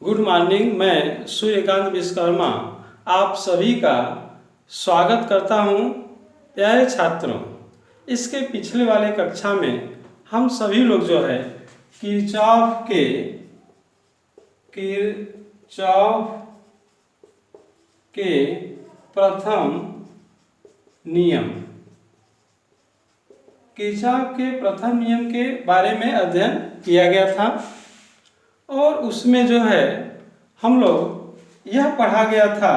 Good morning. मैं सूर्यकांत विश्वकर्मा आप सभी का स्वागत करता हूं। प्यारे छात्रों, इसके पिछले वाले कक्षा में हम सभी लोग जो है किरचॉफ के प्रथम नियम किरचॉफ के प्रथम नियम के बारे में अध्ययन किया गया था और उसमें जो है हम लोग यह पढ़ा गया था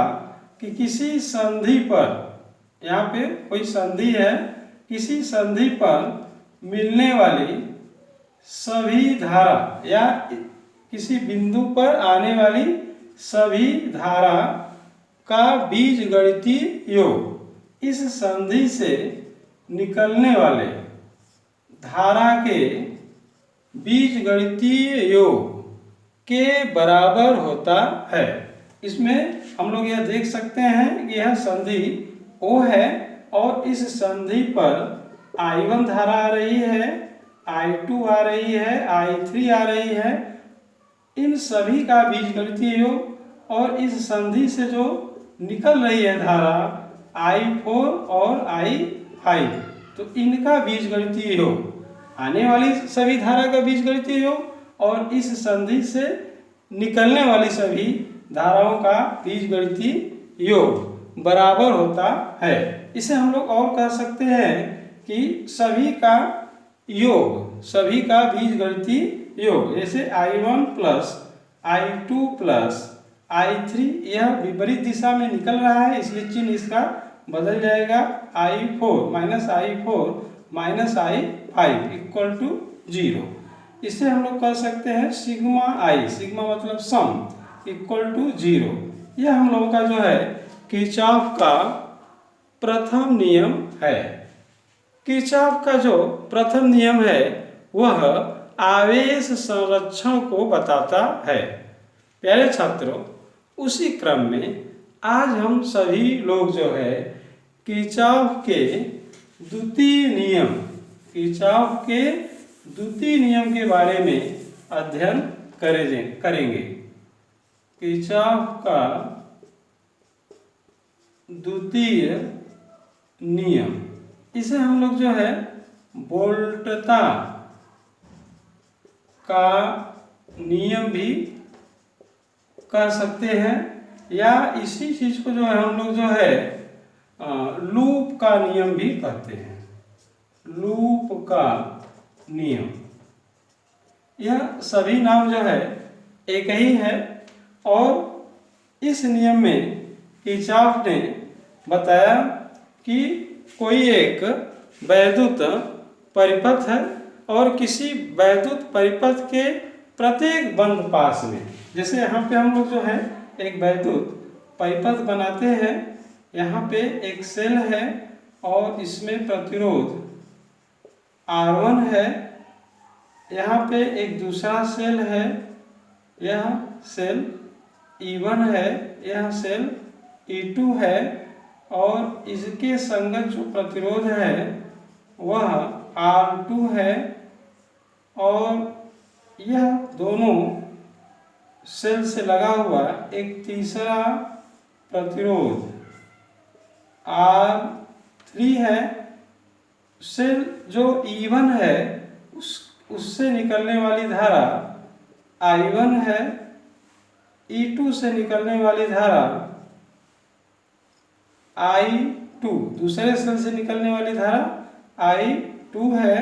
कि किसी संधि पर, यहाँ पे कोई संधि है, किसी संधि पर मिलने वाली सभी धारा या किसी बिंदु पर आने वाली सभी धारा का बीजगणितीय योग इस संधि से निकलने वाले धारा के बीजगणितीय योग के बराबर होता है। इसमें हम लोग यह देख सकते हैं कि यह संधि O है और इस संधि पर I1 धारा आ रही है, I2 आ रही है, I3 आ रही है। इन सभी का बीजगणितीय योग और इस संधि से जो निकल रही है धारा I4 और I5, तो इनका बीजगणितीय योग, आने वाली सभी धारा का बीजगणितीय योग और इस संधि से निकलने वाली सभी धाराओं का बीजगणितीय योग बराबर होता है। इसे हम लोग और कह सकते हैं कि सभी का योग, सभी का बीजगणितीय योग, जैसे I1 plus I2 plus I3 यह विपरीत दिशा में निकल रहा है, इसलिए चिन्ह इसका बदल जाएगा। I4 minus I5 equal to 0। इसे हम लोग कह सकते हैं सिग्मा आई, सिग्मा मतलब सम, इक्वल टू 0। यह हम लोगों का जो है किरचॉफ का प्रथम नियम है। किरचॉफ का जो प्रथम नियम है वह आवेश संरक्षण को बताता है। प्यारे छात्रों, उसी क्रम में आज हम सभी लोग जो है किरचॉफ के द्वितीय नियम के बारे में अध्ययन करेंगे। किरचॉफ का द्वितीय नियम, इसे हम लोग जो है वोल्टता का नियम भी कह सकते हैं, या इसी चीज को जो है हम लोग जो है लूप का नियम भी कहते हैं। लूप का नियम, यह सभी नाम जो है एक ही है और इस नियम में किरचॉफ ने बताया कि कोई एक वैद्युत परिपथ है और किसी वैद्युत परिपथ के प्रत्येक बंद पास में, जैसे यहाँ पे हम लोग जो है एक वैद्युत परिपथ बनाते हैं, यहाँ पे एक सेल है और इसमें प्रतिरोध R1 है, यहाँ पे एक दूसरा सेल है, यह सेल E1 है, यह सेल E2 है और इसके संगत जो प्रतिरोध है वह R2 है और यह दोनों सेल से लगा हुआ एक तीसरा प्रतिरोध R3 है। सेल जो E1 है उससे निकलने वाली धारा I1 है, E2 से निकलने वाली धारा I2, दूसरे सेल से निकलने वाली धारा I2 है।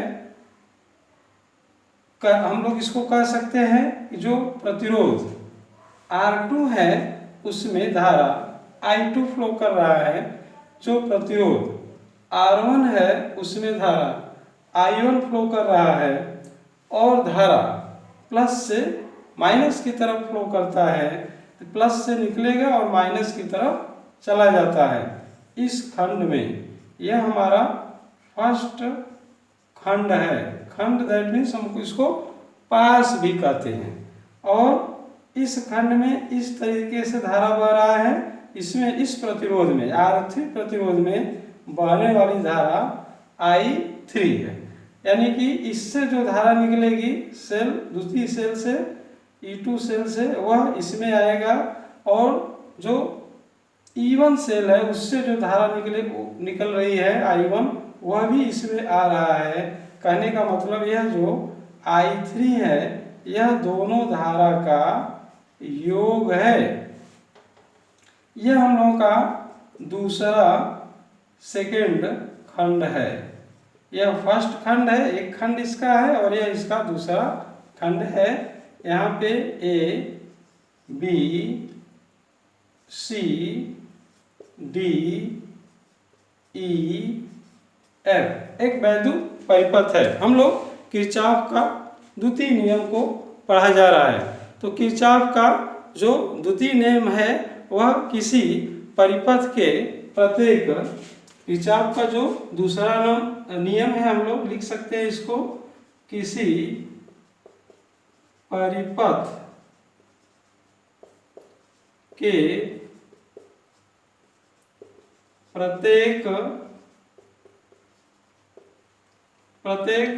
हम लोग इसको कह सकते हैं कि जो प्रतिरोध R2 है उसमें धारा I2 फ्लो कर रहा है, जो प्रतिरोध R1 है उसमें धारा I1 फ्लो कर रहा है और धारा प्लस से माइनस की तरफ फ्लो करता है, तो प्लस से निकलेगा और माइनस की तरफ चला जाता है। इस खंड में यह हमारा फर्स्ट खंड है। खंड दैट मीन्स हम इसको पास भी कहते हैं और इस खंड में इस तरीके से धारा बह रहा है। इसमें इस प्रतिरोध में R3 प्रतिरोध में बहने वाली धारा I3 है, यानी कि इससे जो धारा निकलेगी सेल, दूसरी सेल से E2 सेल से वह इसमें आएगा, और जो E1 सेल है उससे जो धारा निकल रही है I1 वह भी इसमें आ रहा है। कहने का मतलब यह जो I3 है यह दोनों धारा का योग है। यह हम लोगों का दूसरा सेकंड खंड है। यह फर्स्ट खंड है, एक खंड इसका है और यह इसका दूसरा खंड है। यहाँ पे A, B, C, D, E, F एक वैद्युत परिपथ है। हम लोग किरचॉफ का द्वितीय नियम को पढ़ा जा रहा है। तो किरचॉफ का जो द्वितीय नियम है वह किसी परिपथ के प्रत्येक, किरचॉफ का जो दूसरा नियम है हम लोग लिख सकते हैं इसको, किसी परिपथ के प्रत्येक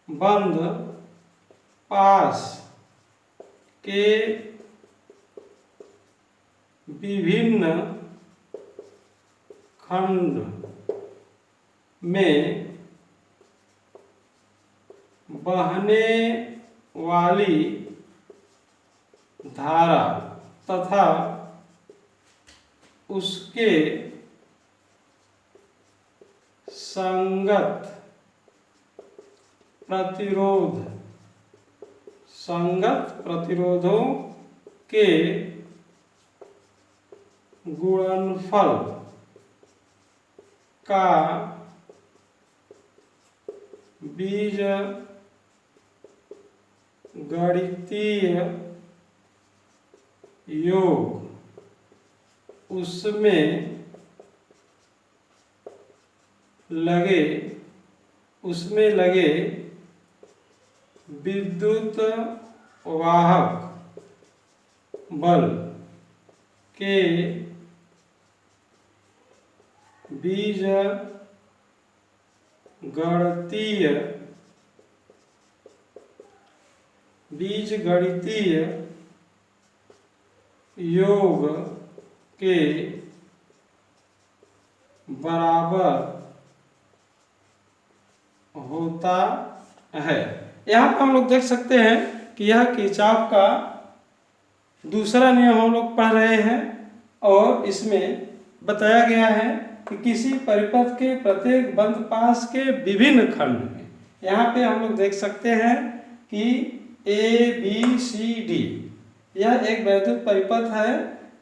बंद पास के विभिन्न खंड में बहने वाली धारा तथा उसके संगत प्रतिरोधों के गुणनफल का बीजगणितीय योग उसमें लगे विद्युत वाहक बल के बीजगणितीय योग के बराबर होता है। यहाँ पर हम लोग देख सकते हैं कि यह किरचॉफ का दूसरा नियम हम लोग पढ़ रहे हैं और इसमें बताया गया है कि किसी परिपथ के प्रत्येक बंद पास के विभिन्न खंड में, यहाँ पे हम लोग देख सकते हैं कि A, B, C, D यह एक वैद्युत परिपथ है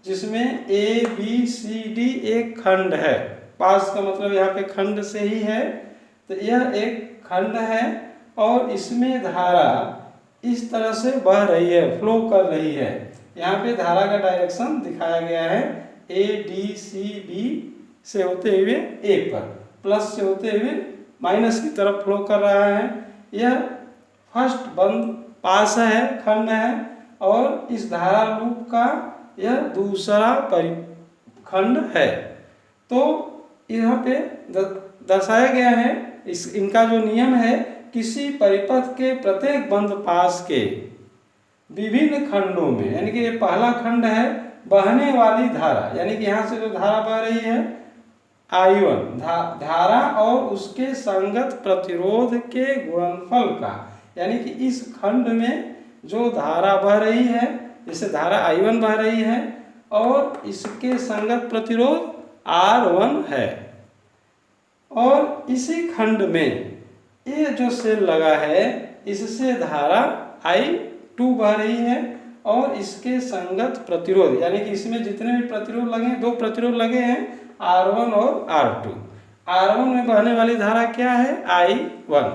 जिसमें A, B, C, D एक खंड है। पास का मतलब यहाँ पे खंड से ही है, तो यह एक खंड है और इसमें धारा इस तरह से बह रही है, फ्लो कर रही है। यहाँ पे धारा का डायरेक्शन दिखाया गया है, A, D, C, B से होते हुए A पर, प्लस से होते हुए माइनस की तरफ फ्लो कर रहा है। यह फर्स्ट बंद पास है, खंड है, और इस धारा लूप का यह दूसरा परिखंड है। तो यहाँ पे दर्शाया गया है इनका जो नियम है, किसी परिपथ के प्रत्येक बंद पास के विभिन्न खंडों में, यानी कि ये पहला खंड है बहने वाली धारा, यानी कि यहाँ से जो धारा बह रही है I1 धारा और उसके संगत प्रतिरोध के गुणनफल का, यानी कि इस खंड में जो धारा बह रही है, जैसे धारा I1 बह रही है और इसके संगत प्रतिरोध R1 है, और इसी खंड में ये जो सेल लगा है इससे धारा I2 बह रही है और इसके संगत प्रतिरोध, यानी कि इसमें जितने भी प्रतिरोध लगे हैं, दो प्रतिरोध लगे हैं R1 और R2। R1 में बहने वाली धारा क्या है I1,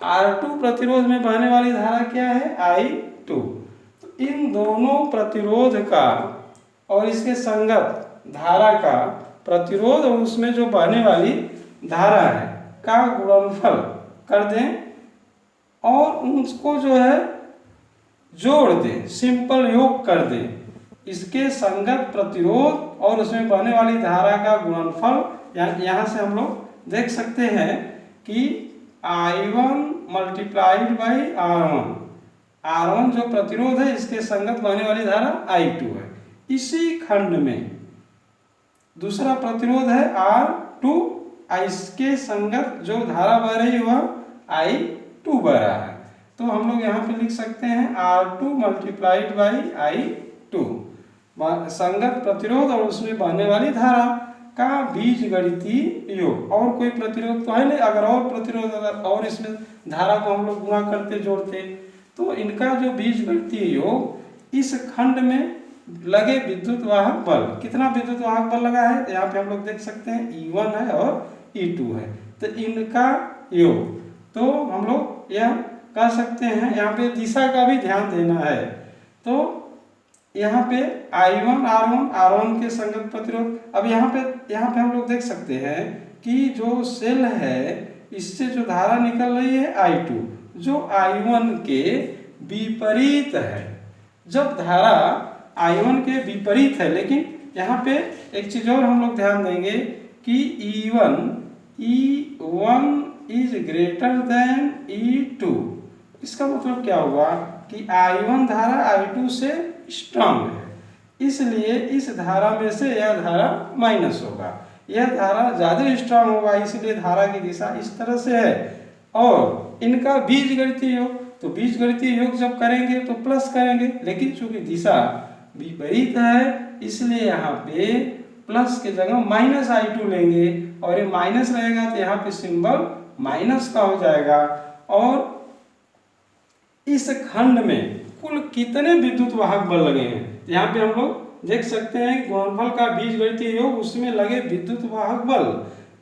R2 प्रतिरोध में बहने वाली धारा क्या है I2। तो इन दोनों प्रतिरोध का और इसके संगत धारा का प्रतिरोध और उसमें जो बहने वाली धारा है का गुणनफल कर दें और उसको जो है जोड़ दें, सिंपल योग कर दें। इसके संगत प्रतिरोध और उसमें बहने वाली धारा का गुणनफल, यहाँ से हम लोग देख सकते हैं कि I1 multiplied by R1, R1 जो प्रतिरोध है इसके संगत बहने वाली धारा I2 है। इसी खंड में दूसरा प्रतिरोध है R2, इसके संगत जो धारा बह रही वह I2 बह रहा है। तो हम लोग यहाँ पे लिख सकते हैं R2 मल्टीप्लाइड बाई I2, संगत प्रतिरोध और उसमें बहने वाली धारा का बीजगणितीय योग। और कोई प्रतिरोध तो है नहीं, अगर और प्रतिरोध और इसमें धारा को हम लोग गुणा करते जोड़ते तो इनका जो बीजगणितीय योग इस खंड में लगे विद्युत वाहक बल, कितना विद्युत वाहक बल लगा है यहाँ पे हम लोग देख सकते हैं E1 है और E2 है, तो इनका योग। तो हम लोग यह कह सकते हैं, यहाँ पे दिशा का भी ध्यान देना है। तो यहाँ पे I1 R1 के संगत प्रतिरोध। अब यहाँ पे हम लोग देख सकते हैं कि जो सेल है इससे जो धारा निकल रही है I2 जो I1 के विपरीत है। जब धारा I1 के विपरीत है, लेकिन यहाँ पे एक चीज और हम लोग ध्यान देंगे कि E1 is greater than E2। इसका मतलब क्या हुआ कि I1 धारा I2 से स्ट्रांग है, इसलिए इस धारा में से यह धारा माइनस होगा। यह धारा ज्यादा स्ट्रांग होगा, इसलिए धारा की दिशा इस तरह से है। और इनका बीजगणितीय योग, तो बीजगणितीय योग जब करेंगे तो प्लस करेंगे, लेकिन चूंकि दिशा विपरीत है इसलिए यहाँ पे प्लस के जगह माइनस I2 लेंगे, और ये माइनस रहेगा तो यहाँ पे सिंबल माइनस का हो जाएगा। और इस खंड में कुल कितने विद्युत वाहक बल लगे हैं यहाँ पे हम लोग देख सकते हैं। गुणनफल का बीजगणितीय योग, उसमें लगे विद्युत वाहक बल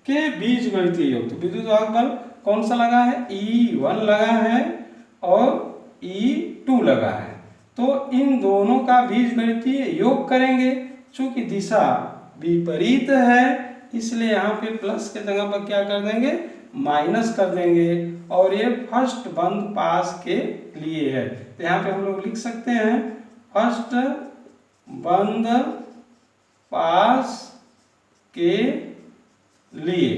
के बीजगणितीय योग। तो विद्युत वाहक बल कौन सा लगा है, E1 लगा है और E2 लगा है। तो इन दोनों का बीजगणितीय योग करेंगे। चूंकि दिशा विपरीत है इसलिए यहाँ पे प्लस के जगह पर क्या कर देंगे, माइनस कर देंगे। और ये फर्स्ट बंद पास के लिए है, तो यहाँ पे हम लोग लिख सकते हैं फर्स्ट बंद पास के लिए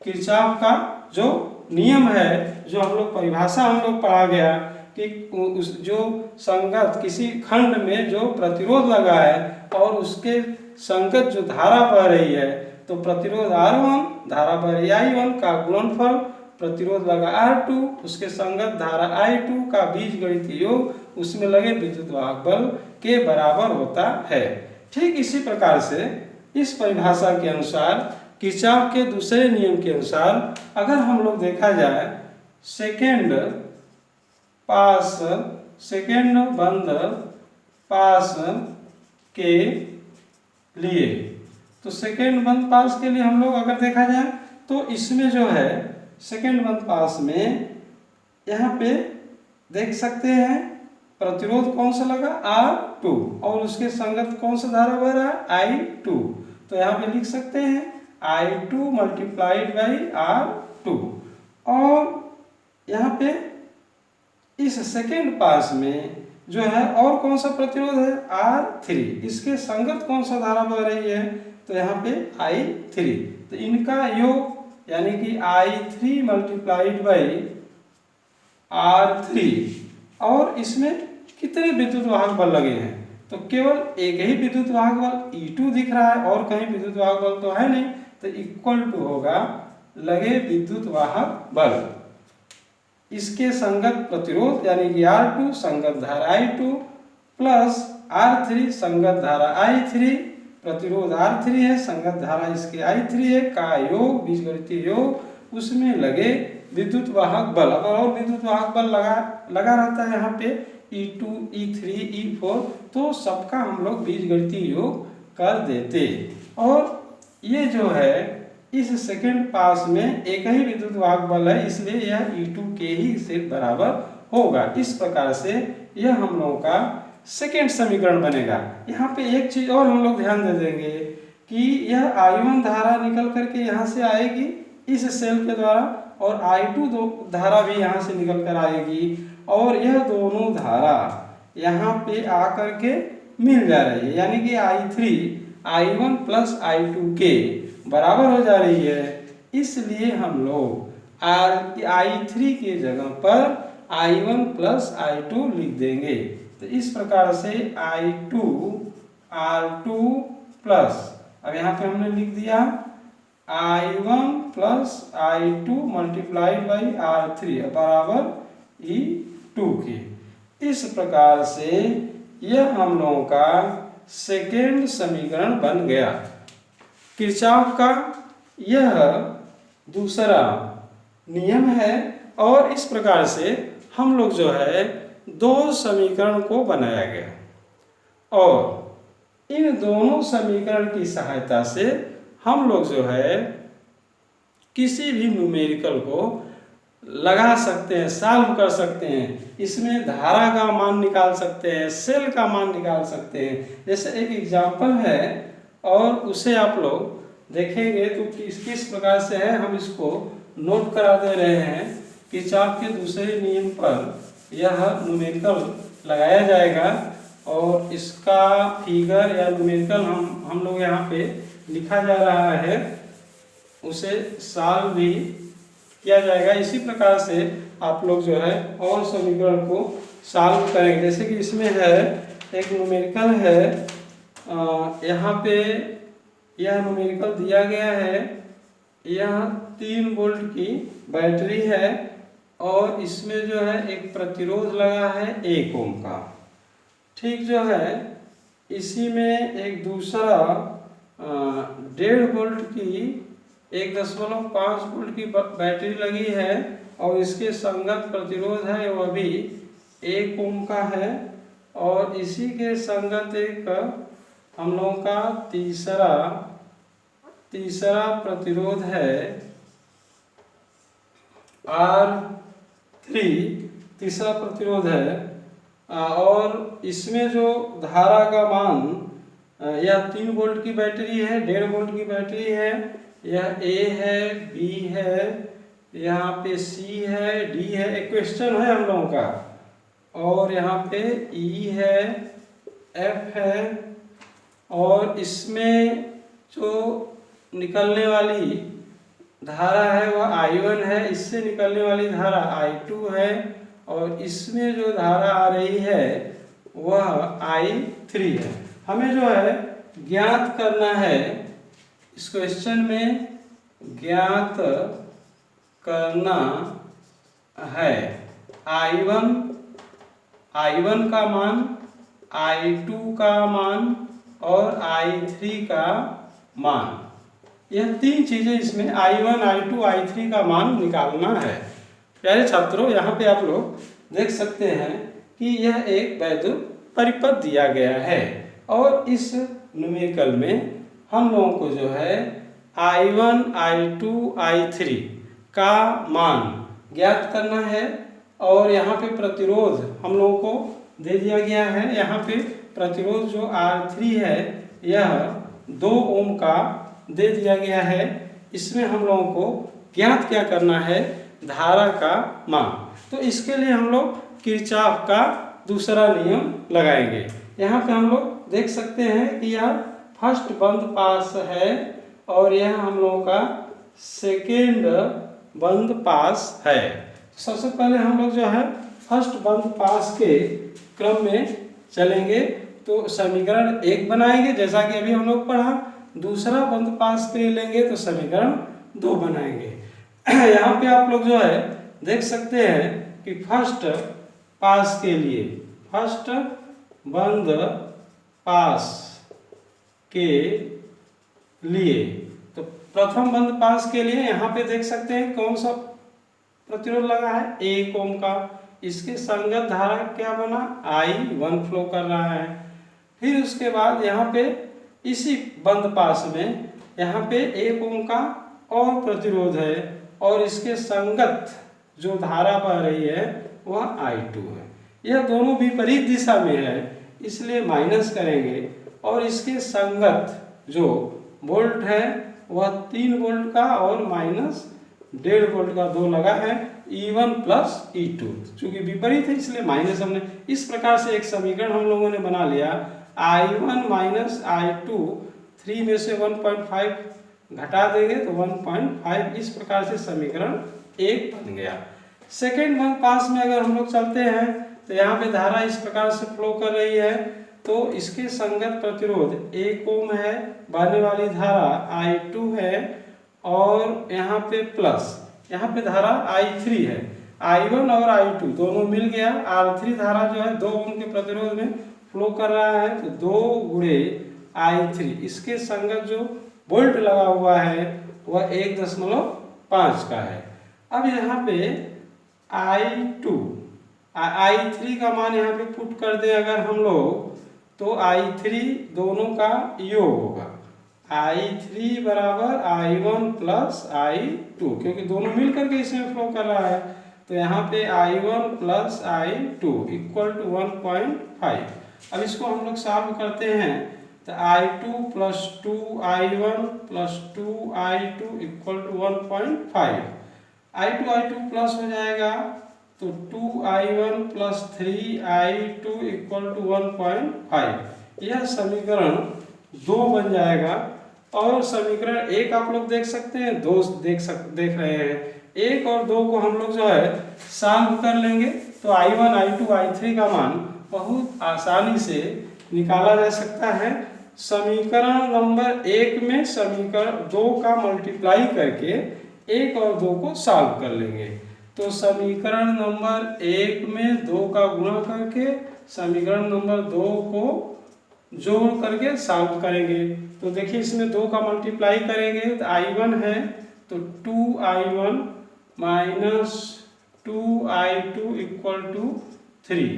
किरचॉफ का जो नियम है, जो हम लोग परिभाषा हम लोग पढ़ा गया कि उस जो संगत किसी खंड में जो प्रतिरोध लगा है और उसके संगत जो धारा बह रही है, तो प्रतिरोध R1 धारा बह रही I1 का गुणनफल प्रतिरोध लगा R2 उसके संगत धारा I2 का बीजगणितीय योग उसमें लगे विद्युत वाहक बल के बराबर होता है। ठीक इसी प्रकार से इस परिभाषा के अनुसार किरचॉफ के दूसरे नियम के अनुसार अगर हम लोग देखा जाए सेकेंड बंद पास के लिए, तो सेकेंड बंद पास के लिए हम लोग अगर देखा जाए तो इसमें जो है सेकेंड बंद पास में यहाँ पे देख सकते हैं प्रतिरोध कौन सा लगा R2 और उसके संगत कौन सा धारा बह रहा है I2। तो यहाँ पे लिख सकते हैं I2 मल्टीप्लाइड बाई R2। और यहाँ पे इस सेकेंड पास में जो है और कौन सा प्रतिरोध है R3, इसके संगत कौन सा धारा बह रही है, तो यहाँ पे I3। तो इनका योग यानी कि I3 मल्टीप्लाइड बाई R3। और इसमें कितने विद्युत वाहक बल लगे हैं, तो केवल एक ही विद्युत वाहक बल E2 दिख रहा है और कहीं विद्युत वाहक बल तो है नहीं, तो इक्वल टू होगा लगे विद्युत वाहक बल इसके संगत प्रतिरोध यानी कि R2 संगत धारा I2 प्लस R3 संगत धारा I3, प्रतिरोध R3 है संगत धारा इसके I3 है का योग बीजगणितीय योग उसमें लगे विद्युत वाहक बल। अगर और विद्युत वाहक बल लगा रहता है यहाँ पे E2 E3 E4 तो सबका हम लोग बीजगणितीय योग कर देते। और ये जो है इस सेकेंड पास में एक ही विद्युत वाहक बल है इसलिए यह E2 के ही से बराबर होगा। इस प्रकार से यह हम लोगों का सेकेंड समीकरण बनेगा। यहाँ पे एक चीज और हम लोग ध्यान दे देंगे कि यह I1 धारा निकल करके यहाँ से आएगी इस सेल के द्वारा और I2 धारा भी यहाँ से निकल कर आएगी और यह दोनों धारा यहाँ पे आकर के मिल जा रही है यानी कि I3 I1 प्लस I2 के बराबर हो जा रही है। इसलिए हम लोग I3 की जगह पर I1 प्लस I2 लिख देंगे। तो इस प्रकार से I2 R2 प्लस, अब यहाँ पे हमने लिख दिया I1 plus I2 multiplied by R3 बराबर E2 के। इस प्रकार से यह हम लोगों का सेकेंड समीकरण बन गया। किरचॉफ का यह दूसरा नियम है और इस प्रकार से हम लोग जो है दो समीकरण को बनाया गया और इन दोनों समीकरण की सहायता से हम लोग जो है किसी भी न्यूमेरिकल को लगा सकते हैं, सॉल्व कर सकते हैं। इसमें धारा का मान निकाल सकते हैं, सेल का मान निकाल सकते हैं। जैसे एक एग्जाम्पल है और उसे आप लोग देखेंगे तो किस प्रकार से है, हम इसको नोट करा दे रहे हैं। किरचॉफ के दूसरे नियम पर यह न्यूमेरिकल लगाया जाएगा और इसका फिगर या न्यूमेरिकल हम लोग यहाँ पे लिखा जा रहा है, उसे सॉल्व भी किया जाएगा। इसी प्रकार से आप लोग जो है और समीकरण को सॉल्व करेंगे। जैसे कि इसमें है एक न्यूमेरिकल है, यहाँ पे यह न्यूमेरिकल दिया गया है। यह 3 वोल्ट की बैटरी है और इसमें जो है एक प्रतिरोध लगा है 1 ओम का। ठीक जो है इसी में एक दूसरा 1.5 वोल्ट की 1.5 वोल्ट की बैटरी लगी है और इसके संगत प्रतिरोध है वह भी 1 ओम का है और इसी के संगत एक हम लोगों का तीसरा प्रतिरोध है R3, तीसरा प्रतिरोध है और इसमें जो धारा का मान, यह 3 वोल्ट की बैटरी है, 1.5 वोल्ट की बैटरी है। यह A है, B है, यहाँ पे C है, D है, एक क्वेश्चन है हम लोगों का, और यहाँ पे E है, F है और इसमें जो निकलने वाली धारा है वह I1 है, इससे निकलने वाली धारा I2 है और इसमें जो धारा आ रही है वह I3 है। हमें जो है ज्ञात करना है, इस क्वेश्चन में ज्ञात करना है I1 का मान, I2 का मान और I3 का मान। यह 3 चीजें इसमें I1, I2, I3 का मान निकालना है। प्यारे छात्रों, यहाँ पे आप लोग देख सकते हैं कि यह एक वैद्युत परिपथ दिया गया है और इस न्यूमेरिकल में हम लोगों को जो है I1, I2, I3 का मान ज्ञात करना है और यहाँ पे प्रतिरोध हम लोगों को दे दिया गया है। यहाँ पे प्रतिरोध जो R3 है यह 2 ओम का दे दिया गया है। इसमें हम लोगों को ज्ञात क्या करना है, धारा का मान। तो इसके लिए हम लोग किरचॉफ का दूसरा नियम लगाएंगे। यहाँ पे हम लोग देख सकते हैं कि यह फर्स्ट बंद पास है और यह हम लोगों का सेकेंड बंद पास है। सबसे पहले हम लोग जो है फर्स्ट बंद पास के क्रम में चलेंगे तो समीकरण 1 बनाएंगे, जैसा कि अभी हम लोग पढ़ा। दूसरा बंद पास के लिए लेंगे तो समीकरण 2 बनाएंगे। यहाँ पे आप लोग जो है देख सकते हैं कि फर्स्ट पास के लिए, फर्स्ट बंद पास के लिए, तो प्रथम बंद पास के लिए यहाँ पे देख सकते हैं कौन सा प्रतिरोध लगा है, 1 ओम का। इसके संगत धारा क्या बना, I1 फ्लो कर रहा है। फिर उसके बाद यहाँ पे इसी बंद पास में यहाँ पे 1 ओम का और प्रतिरोध है और इसके संगत जो धारा बह रही है वह I2 है। यह दोनों विपरीत दिशा में है इसलिए माइनस करेंगे और इसके संगत जो वोल्ट है वह 3 वोल्ट का और माइनस 1.5 वोल्ट का 2 लगा है, E1 प्लस E2। चूंकि विपरीत है इसलिए माइनस हमने। इस प्रकार से एक समीकरण हम लोगों ने बना लिया, I1 माइनस I2, 3 में से 1.5 घटा देंगे तो 1.5। इस प्रकार से समीकरण 1 बन गया। सेकेंड वन पास में अगर हम लोग चलते हैं तो यहाँ पे धारा इस प्रकार से फ्लो कर रही है, तो इसके संगत प्रतिरोध 1 ओम है, बहने वाली धारा I2 है, और यहाँ पे प्लस, यहाँ पे धारा I3 है। I1 और I2 दोनों मिल गया, R3 धारा जो है 2 ओम के प्रतिरोध में फ्लो कर रहा है, तो 2 गुणे I3, इसके संगत जो वोल्ट लगा हुआ है वह 1.5 का है। अब यहाँ पे I3 का मान यहाँ पे पुट कर दे अगर हम लोग, तो I3 दोनों का योग होगा, I3 बराबर I1 प्लस I2, क्योंकि दोनों मिल करके इसमें फ्लो कर रहा है, तो यहाँ पे I1 plus I2 equal to 1.5। अब इसको हम लोग सॉल्व करते हैं, तो I2 plus 2I1 plus 2I2 equal to 1.5। I2 प्लस हो जाएगा, तो 2I1 plus 3I2 equal to 1.5। यह समीकरण 2 बन जाएगा। और समीकरण 1 आप लोग देख सकते हैं, 2 देख रहे हैं, 1 और 2 को हम लोग जो है सॉल्व कर लेंगे, तो I1 I2 I3 का मान बहुत आसानी से निकाला जा सकता है। समीकरण नंबर 1 में समीकरण 2 का मल्टीप्लाई करके 1 और 2 को सॉल्व कर लेंगे, तो समीकरण नंबर 1 में 2 का गुणा करके समीकरण नंबर 2 को जोड़ करके सॉल्व करेंगे। तो देखिए इसमें 2 का मल्टीप्लाई करेंगे तो I1 है, तो 2I1 minus 2I2 equal to 3।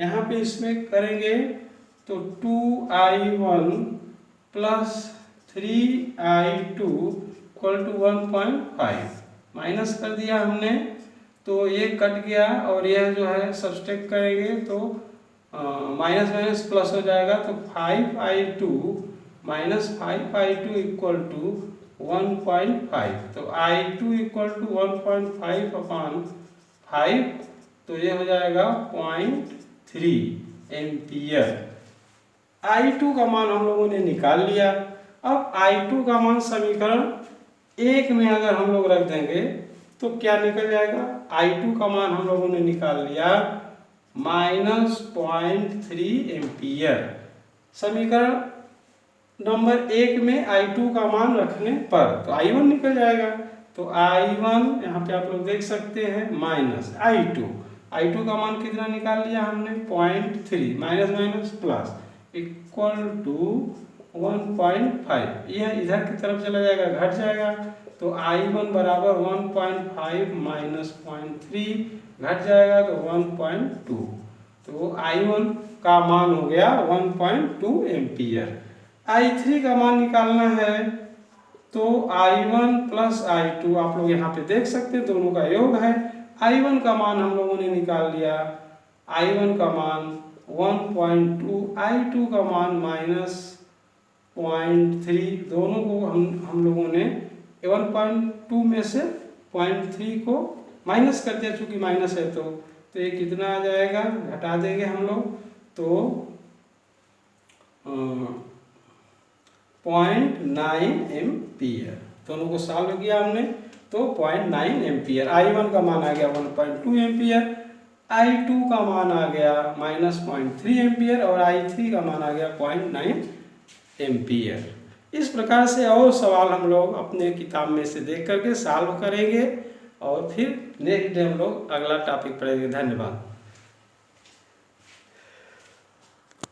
यहाँ पे इसमें करेंगे तो 2I1 plus 3I2 equal to 1.5, minus कर दिया हमने, तो ये कट गया और यह जो है सब्सट्रैक्ट करेंगे तो माइनस माइनस प्लस हो जाएगा, तो 5I2 minus 5I2 equal to 1.5, तो I2 इक्वल टू 1.5 अपॉन 5, तो ये हो जाएगा 0.3 एम्पियर। I2 का मान हम लोगों ने निकाल लिया। अब I2 का मान समीकरण 1 में अगर हम लोग रख देंगे तो क्या निकल जाएगा, I2 का मान हम लोगों ने निकाल लिया माइनस 0.3 एम्पियर। समीकरण नंबर 1 में I2 का मान रखने पर तो I1 निकल जाएगा, तो I1 यहाँ पे आप लोग देख सकते हैं माइनस I2 का मान कितना निकाल लिया हमने 0.3, minus minus plus equal to 1.5, यह इधर की तरफ चला जाएगा, घट जाएगा, तो I1 बराबर 1.5 माइनस 0.3 घट जाएगा तो 1.2, तो I1 का मान हो गया 1.2 एम्पियर। I3 का मान निकालना है, तो I1 प्लस I2 आप लोग यहाँ पे देख सकते हैं, दोनों का योग है। I1 का मान हम लोगों ने निकाल लिया, I1 का मान 1.2, I2 का मान माइनस 0.3, दोनों को हम लोगों ने 1.2 में से 0.3 को माइनस कर दिया, चूंकि माइनस है तो ये कितना आ जाएगा, घटा देंगे हम लोग, तो 0.9 एम्पियर। दोनों को सॉल्व किया हमने तो 0.9 एम्पियर। I1 का मान आ गया 1.2 एम्पियर, I2 का मान आ गया माइनस 0.3 एम्पियर और I3 का मान आ गया 0.9 एम्पियर। इस प्रकार से और सवाल हम लोग अपने किताब में से देख करके सॉल्व करेंगे और फिर नेक्स्ट डे हम लोग अगला टॉपिक पढ़ेंगे। धन्यवाद।